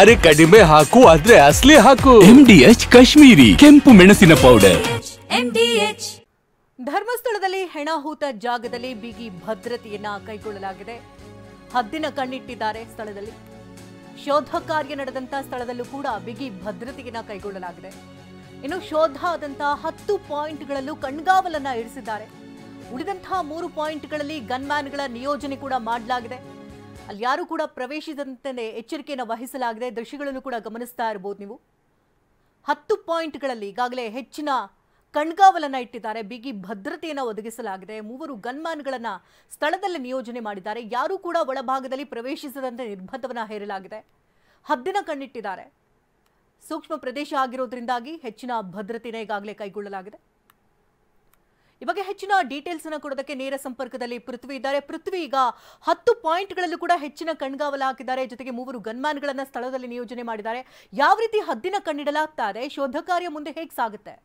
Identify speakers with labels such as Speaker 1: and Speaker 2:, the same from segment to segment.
Speaker 1: ಅರೆ ಕಡಿಮೆ ಹಾಕು ಆದ್ರೆ ಅಸಲಿ ಹಾಕು. MDH ಕಾಶ್ಮೀರಿ ಕೆಂಪು ಮೆಣಸಿನ ಪೌಡರ್.
Speaker 2: MDH. ಧರ್ಮಸ್ಥಳದಲ್ಲಿ ಹೆಣಹೂತ ಜಾಗದಲ್ಲಿ ಬಿಗಿ ಭದ್ರತೆಯನ್ನ ಕೈಗೊಳ್ಳಲಾಗಿದೆ. ಹದ್ದಿನ ಕಣ್ಣಿಟ್ಟಿದ್ದಾರೆ ಸ್ಥಳದಲ್ಲಿ. ಶೋಧ ಕಾರ್ಯ ನಡೆದಂತ ಸ್ಥಳದಲ್ಲೂ ಕೂಡ ಬಿಗಿ ಭದ್ರತೆಯನ್ನ ಕೈಗೊಳ್ಳಲಾಗಿದೆ. ಇನ್ನು ಶೋಧ ಆದಂತಹ 10 ಪಾಯಿಂಟ್ಗಳಲ್ಲೂ ಕಣ್ಗಾವಲನ್ನ ಇರಿಸಿದ್ದಾರೆ. ಉಳಿದಂತಹ 3 ಪಾಯಿಂಟ್ಗಳಲ್ಲಿ ಗನ್ಮ್ಯಾನ್ಗಳ ನಿಯೋಜನೆ ಕೂಡ ಮಾಡಲಾಗಿದೆ. ಅಲ್ಲಿ ಯಾರು ಕೂಡ ಪ್ರವೇಶಿಸದಂತೆ ಎಚ್ಚರಿಕೆಯನ್ನು ವಹಿಸಲಾಗಿದೆ. ದೃಶ್ಯಗಳನ್ನು ಕೂಡ ಗಮನಿಸ್ತಾ ಇರಬಹುದು ನೀವು. 10 ಪಾಯಿಂಟ್ಗಳಲ್ಲಿ ಈಗಾಗಲೇ ಹೆಚ್ಚಿನ ಕಣ್ಗಾವಲನ್ನ ಇಟ್ಟಿದ್ದಾರೆ. ಬಿಗಿ ಭದ್ರತೆಯನ್ನು ಒದಗಿಸಲಾಗಿದೆ. 3 ಗನ್ಮ್ಯಾನ್ಗಳನ್ನ ಸ್ಥಳದಲ್ಲಿ ನಿಯೋಜನೆ ಮಾಡಿದ್ದಾರೆ. ಯಾರೂ ಕೂಡ ಒಳಭಾಗದಲ್ಲಿ ಪ್ರವೇಶಿಸದಂತೆ ನಿರ್ಬಂಧವನ್ನ ಹೇರಲಾಗಿದೆ. ಹದ್ದಿನ ಕಣ್ಣಿಟ್ಟಿದ್ದಾರೆ. ಸೂಕ್ಷ್ಮ ಪ್ರದೇಶ ಆಗಿರೋದ್ರಿಂದಾಗಿ ಹೆಚ್ಚಿನ ಭದ್ರತೆಯನ್ನು ಈಗಾಗಲೇ ಕೈಗೊಳ್ಳಲಾಗಿದೆ. ಈ ಬಗ್ಗೆ ಹೆಚ್ಚಿನ ಡೀಟೇಲ್ಸ್ ಅನ್ನು ಕೊಡೋದಕ್ಕೆ ನೇರ ಸಂಪರ್ಕದಲ್ಲಿ ಪೃಥ್ವಿ ಇದ್ದಾರೆ. ಪೃಥ್ವಿ, ಈಗ 10 ಪಾಯಿಂಟ್ಗಳಲ್ಲೂ ಕೂಡ ಹೆಚ್ಚಿನ ಕಣ್ಗಾವಲು ಹಾಕಿದ್ದಾರೆ. ಜೊತೆಗೆ 3 ಗನ್ಮ್ಯಾನ್ಗಳನ್ನ ಸ್ಥಳದಲ್ಲಿ ನಿಯೋಜನೆ ಮಾಡಿದ್ದಾರೆ. ಯಾವ ರೀತಿ ಹದ್ದಿನ ಕಣ್ಣಿಡಲಾಗ್ತಾ ಇದೆ? ಶೋಧ ಕಾರ್ಯ ಮುಂದೆ ಹೇಗೆ ಸಾಗುತ್ತೆ?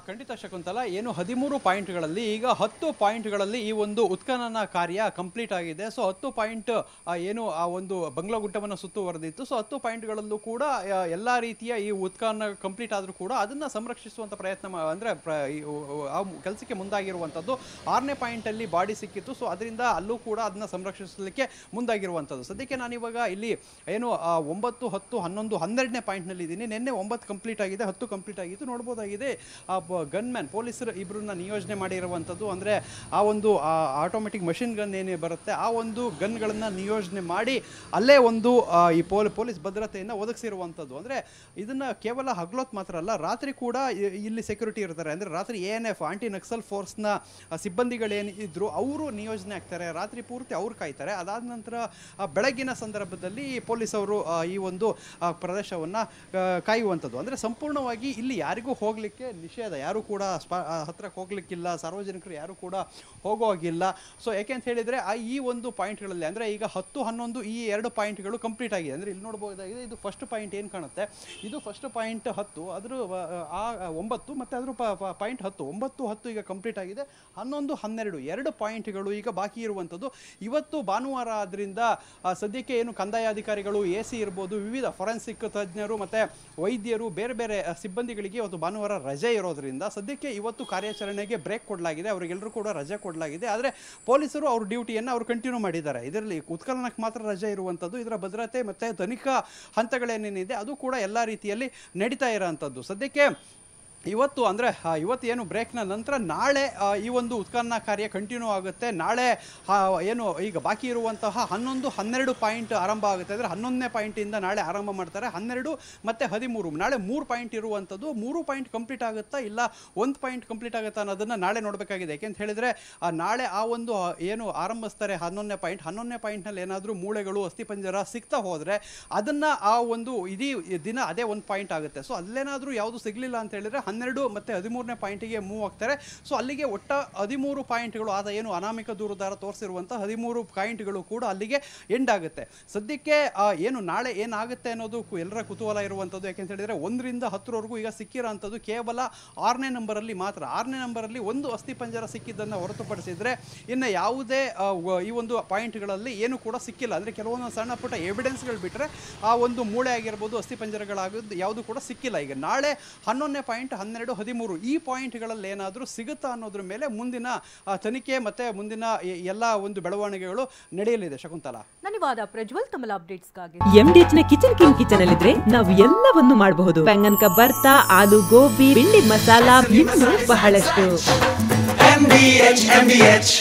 Speaker 3: ಖಂಡಿತ ಶಕುಂತಲಾ, ಏನು 13 ಪಾಯಿಂಟ್ಗಳಲ್ಲಿ ಈಗ 10 ಪಾಯಿಂಟ್ಗಳಲ್ಲಿ ಈ ಒಂದು ಉತ್ಖನನ ಕಾರ್ಯ ಕಂಪ್ಲೀಟ್ ಆಗಿದೆ. ಸೊ 10 ಪಾಯಿಂಟ್ ಏನು ಆ ಒಂದು ಬಂಗ್ಲಾ ಗುಡ್ಡವನ್ನು ಸುತ್ತುವರೆದಿತ್ತು. ಸೊ 10 ಪಾಯಿಂಟ್ಗಳಲ್ಲೂ ಕೂಡ ಎಲ್ಲ ರೀತಿಯ ಈ ಉತ್ಖನನ ಕಂಪ್ಲೀಟ್ ಆದರೂ ಕೂಡ ಅದನ್ನು ಸಂರಕ್ಷಿಸುವಂಥ ಪ್ರಯತ್ನ ಅಂದರೆ ಆ ಕೆಲಸಕ್ಕೆ ಮುಂದಾಗಿರುವಂಥದ್ದು. 6ನೇ ಪಾಯಿಂಟಲ್ಲಿ ಬಾಡಿ ಸಿಕ್ಕಿತ್ತು. ಸೊ ಅದರಿಂದ ಅಲ್ಲೂ ಕೂಡ ಅದನ್ನು ಸಂರಕ್ಷಿಸಲಿಕ್ಕೆ ಮುಂದಾಗಿರುವಂಥದ್ದು. ಸದ್ಯಕ್ಕೆ ನಾನಿವಾಗ ಇಲ್ಲಿ ಏನು 9, 10, 11, 12ನೇ ಪಾಯಿಂಟ್ನಲ್ಲಿ ಇದ್ದೀನಿ. ನಿನ್ನೆ 9 ಕಂಪ್ಲೀಟ್ ಆಗಿದೆ, 10 ಕಂಪ್ಲೀಟ್ ಆಗಿತ್ತು. ನೋಡ್ಬೋದಾಗಿದೆ ಗನ್ಮ್ಯಾನ್ ಪೊಲೀಸರು ಇಬ್ಬರನ್ನ ನಿಯೋಜನೆ ಮಾಡಿರುವಂಥದ್ದು. ಅಂದರೆ ಆ ಒಂದು ಆಟೋಮೆಟಿಕ್ ಮಷಿನ್ ಗನ್ ಏನೇ ಬರುತ್ತೆ ಆ ಒಂದು ಗನ್ಗಳನ್ನು ನಿಯೋಜನೆ ಮಾಡಿ ಅಲ್ಲೇ ಒಂದು ಈ ಪೊಲೀಸ್ ಭದ್ರತೆಯನ್ನು ಒದಗಿಸಿರುವಂಥದ್ದು. ಅಂದರೆ ಇದನ್ನು ಕೇವಲ ಹಗಲೊತ್ತು ಮಾತ್ರ ಅಲ್ಲ, ರಾತ್ರಿ ಕೂಡ ಇಲ್ಲಿ ಸೆಕ್ಯೂರಿಟಿ ಇರ್ತಾರೆ. ಅಂದರೆ ರಾತ್ರಿ ANF ಆಂಟಿ ನಕ್ಸಲ್ ಫೋರ್ಸ್ನ ಸಿಬ್ಬಂದಿಗಳೇನು ಇದ್ರು ಅವರು ನಿಯೋಜನೆ ಆಗ್ತಾರೆ. ರಾತ್ರಿ ಪೂರ್ತಿ ಅವ್ರು ಕಾಯ್ತಾರೆ. ಅದಾದ ನಂತರ ಬೆಳಗಿನ ಸಂದರ್ಭದಲ್ಲಿ ಪೊಲೀಸವರು ಈ ಒಂದು ಪ್ರದೇಶವನ್ನು ಕಾಯುವಂಥದ್ದು. ಅಂದರೆ ಸಂಪೂರ್ಣವಾಗಿ ಇಲ್ಲಿ ಯಾರಿಗೂ ಹೋಗಲಿಕ್ಕೆ ನಿಷೇಧ, ಯಾರು ಕೂಡ ಹತ್ರಕ್ಕೆ ಹೋಗ್ಲಿಕ್ಕಿಲ್ಲ, ಸಾರ್ವಜನಿಕರು ಯಾರು ಕೂಡ ಹೋಗೋಗಿಲ್ಲ. ಸೊ ಯಾಕೆಂತ ಹೇಳಿದರೆ ಈ ಒಂದು ಪಾಯಿಂಟ್ಗಳಲ್ಲಿ ಅಂದರೆ ಈಗ 10, 11 ಈ 2 ಪಾಯಿಂಟ್ಗಳು ಕಂಪ್ಲೀಟ್ ಆಗಿದೆ. ಅಂದರೆ ಇಲ್ಲಿ ನೋಡ್ಬೋದಾಗಿದೆ, ಇದು ಫಸ್ಟ್ ಪಾಯಿಂಟ್ ಏನು ಕಾಣುತ್ತೆ, ಇದು ಫಸ್ಟ್ ಪಾಯಿಂಟ್ 10, ಅದ್ರ 9 ಮತ್ತು ಅದ್ರ ಪಾಯಿಂಟ್ 10, 9, 10 ಈಗ ಕಂಪ್ಲೀಟ್ ಆಗಿದೆ. 11, 12 2 ಪಾಯಿಂಟ್ಗಳು ಈಗ ಬಾಕಿ ಇರುವಂಥದ್ದು. ಇವತ್ತು ಭಾನುವಾರ ಆದ್ದರಿಂದ ಸದ್ಯಕ್ಕೆ ಏನು ಕಂದಾಯ ಅಧಿಕಾರಿಗಳು, AC ಇರ್ಬೋದು, ವಿವಿಧ ಫೊರೆನ್ಸಿಕ್ ತಜ್ಞರು ಮತ್ತು ವೈದ್ಯರು, ಬೇರೆ ಬೇರೆ ಸಿಬ್ಬಂದಿಗಳಿಗೆ ಇವತ್ತು ಭಾನುವಾರ ರಜೆ ಇರೋದ್ರಿಂದ ಸದ್ಯಕ್ಕೆ ಇವತ್ತು ಕಾರ್ಯಾಚರಣೆಗೆ ಬ್ರೇಕ್ ಕೊಡಲಾಗಿದೆ. ಅವರಿಗೆಲ್ಲರೂ ಕೂಡ ರಜೆ ಕೊಡಲಾಗಿದೆ. ಆದರೆ ಪೊಲೀಸರು ಅವ್ರ ಡ್ಯೂಟಿಯನ್ನು ಅವರು ಕಂಟಿನ್ಯೂ ಮಾಡಿದ್ದಾರೆ. ಇದರಲ್ಲಿ ಉತ್ಖನನಕ್ಕೆ ಮಾತ್ರ ರಜೆ ಇರುವಂಥದ್ದು. ಇದರ ಭದ್ರತೆ ಮತ್ತು ತನಿಖಾ ಹಂತಗಳೇನೇನಿದೆ ಅದು ಕೂಡ ಎಲ್ಲ ರೀತಿಯಲ್ಲಿ ನಡೀತಾ ಇರೋವಂಥದ್ದು. ಸದ್ಯಕ್ಕೆ ಇವತ್ತು ಅಂದರೆ ಇವತ್ತೇನು ಬ್ರೇಕ್ನ ನಂತರ ನಾಳೆ ಈ ಒಂದು ಉತ್ಖನನ ಕಾರ್ಯ ಕಂಟಿನ್ಯೂ ಆಗುತ್ತೆ. ನಾಳೆ ಏನು ಈಗ ಬಾಕಿ ಇರುವಂತಹ 11, 12 ಪಾಯಿಂಟ್ ಆರಂಭ ಆಗುತ್ತೆ. ಅಂದರೆ 11ನೇ ಪಾಯಿಂಟಿಂದ ನಾಳೆ ಆರಂಭ ಮಾಡ್ತಾರೆ. 12 ಮತ್ತು 13 ನಾಳೆ 3 ಪಾಯಿಂಟ್ ಇರುವಂಥದ್ದು. 3 ಪಾಯಿಂಟ್ ಕಂಪ್ಲೀಟ್ ಆಗುತ್ತಾ ಇಲ್ಲ 1 ಪಾಯಿಂಟ್ ಕಂಪ್ಲೀಟ್ ಆಗುತ್ತಾ ಅನ್ನೋದನ್ನು ನಾಳೆ ನೋಡಬೇಕಾಗಿದೆ. ಯಾಕೆಂತ ಹೇಳಿದರೆ ನಾಳೆ ಆ ಒಂದು ಏನು ಆರಂಭಿಸ್ತಾರೆ 11ನೇ ಪಾಯಿಂಟ್ನಲ್ಲಿ ಏನಾದರೂ ಮೂಳೆಗಳು, ಅಸ್ಥಿಪಂಜರ ಸಿಗ್ತಾ ಹೋದರೆ ಅದನ್ನು ಆ ಒಂದು ಇಡೀ ದಿನ ಅದೇ 1 ಪಾಯಿಂಟ್ ಆಗುತ್ತೆ. ಸೊ ಅಲ್ಲೇನಾದರೂ ಯಾವುದು ಸಿಗಲಿಲ್ಲ ಅಂತ ಹೇಳಿದರೆ 12 ಮತ್ತು 13ನೇ ಪಾಯಿಂಟಿಗೆ ಮೂವ್ ಆಗ್ತಾರೆ. ಸೊ ಅಲ್ಲಿಗೆ ಒಟ್ಟ 13 ಪಾಯಿಂಟ್ಗಳು ಆದ ಏನು ಅನಾಮಿಕ ದೂರದಾರ ತೋರಿಸಿರುವಂಥ 13 ಪಾಯಿಂಟ್ಗಳು ಕೂಡ ಅಲ್ಲಿಗೆ ಎಂಡ್ ಆಗುತ್ತೆ. ಸದ್ಯಕ್ಕೆ ಏನು ನಾಳೆ ಏನಾಗುತ್ತೆ ಅನ್ನೋದು ಎಲ್ಲರ ಕುತೂಹಲ ಇರುವಂಥದ್ದು. ಯಾಕೆಂತ ಹೇಳಿದರೆ 1 ರಿಂದ 10ರವರೆಗೂ ಈಗ ಸಿಕ್ಕಿರೋಂಥದ್ದು ಕೇವಲ 6ನೇ ನಂಬರಲ್ಲಿ ಮಾತ್ರ. 6ನೇ ನಂಬರಲ್ಲಿ ಒಂದು ಅಸ್ಥಿಪಂಜರ ಸಿಕ್ಕಿದ್ದನ್ನು ಹೊರತುಪಡಿಸಿದರೆ ಇನ್ನು ಯಾವುದೇ ಈ ಒಂದು ಪಾಯಿಂಟ್ಗಳಲ್ಲಿ ಏನು ಕೂಡ ಸಿಕ್ಕಿಲ್ಲ. ಅಂದರೆ ಕೆಲವೊಂದು ಸಣ್ಣ ಪುಟ್ಟ ಎವಿಡೆನ್ಸ್ಗಳು ಬಿಟ್ಟರೆ ಆ ಒಂದು ಮೂಳೆ ಆಗಿರ್ಬೋದು, ಅಸ್ಥಿಪಂಜರಗಳಾಗೋದು ಯಾವುದು ಕೂಡ ಸಿಕ್ಕಿಲ್ಲ. ಈಗ ನಾಳೆ 11ನೇ ಪಾಯಿಂಟ್, 12, 13 ಈ ಪಾಯಿಂಟ್ಗಳಲ್ಲಿ ಏನಾದರೂ ಸಿಗುತ್ತಾ ಅನ್ನೋದ್ರ ಮೇಲೆ ಮುಂದಿನ ತನಿಖೆ ಮತ್ತೆ ಮುಂದಿನ ಎಲ್ಲ ಒಂದು ಬೆಳವಣಿಗೆಗಳು ನಡೆಯಲಿದೆ. ಶಕುಂತಲಾ,
Speaker 2: ಧನ್ಯವಾದ ಪ್ರಜ್ವಲ್ ತಮ್ಮ ಅಪ್ಡೇಟ್ಸ್ಗಾಗಿ.
Speaker 4: MDH ನ ಕಿಚನ್ ಅಲ್ಲಿದ್ರೆ ನಾವು ಎಲ್ಲವನ್ನು ಮಾಡಬಹುದು. ಬೆಂಗನ್ ಕ ಬರ್ತಾ, ಆಲೂ ಗೋಬಿ, ಬಿಂಡಿ ಮಸಾಲಾ, ಇನ್ನೂ ಬಹಳಷ್ಟು. MDH